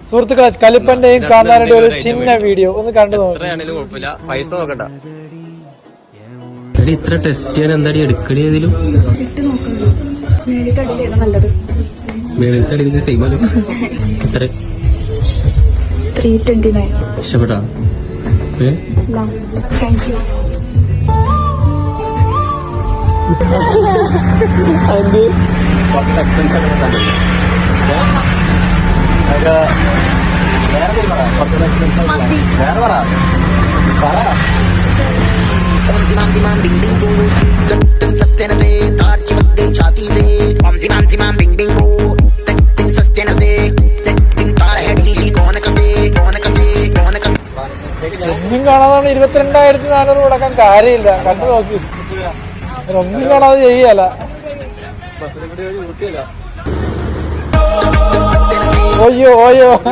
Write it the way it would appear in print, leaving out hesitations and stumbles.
സുഹൃത്തുക്കളെ, കലിപ്പന്റെയും കാന്താരന്റെ ഒരു ചിന്ന വീഡിയോ ഒന്ന് കണ്ടു നോക്കാം. പൈസ നോക്കണ്ട. ഇത്ര ടെസ്റ്റ് ചെയ്യാൻ എന്താടി എടുക്കണേ? ഏതിലും മേളത്തടിക്കുന്ന സെയിമല്ലോ. എത്ര? 329. ഇഷ്ടപ്പെട്ടാ? Thank you. ഒന്നും കാണാതെ 22,400 മുടക്കാൻ കാര്യമില്ല. കണ്ടു നോക്കി, ഒന്നും കാണാതെ ചെയ്യല. ഓയ്യോ ഓയ്യോ.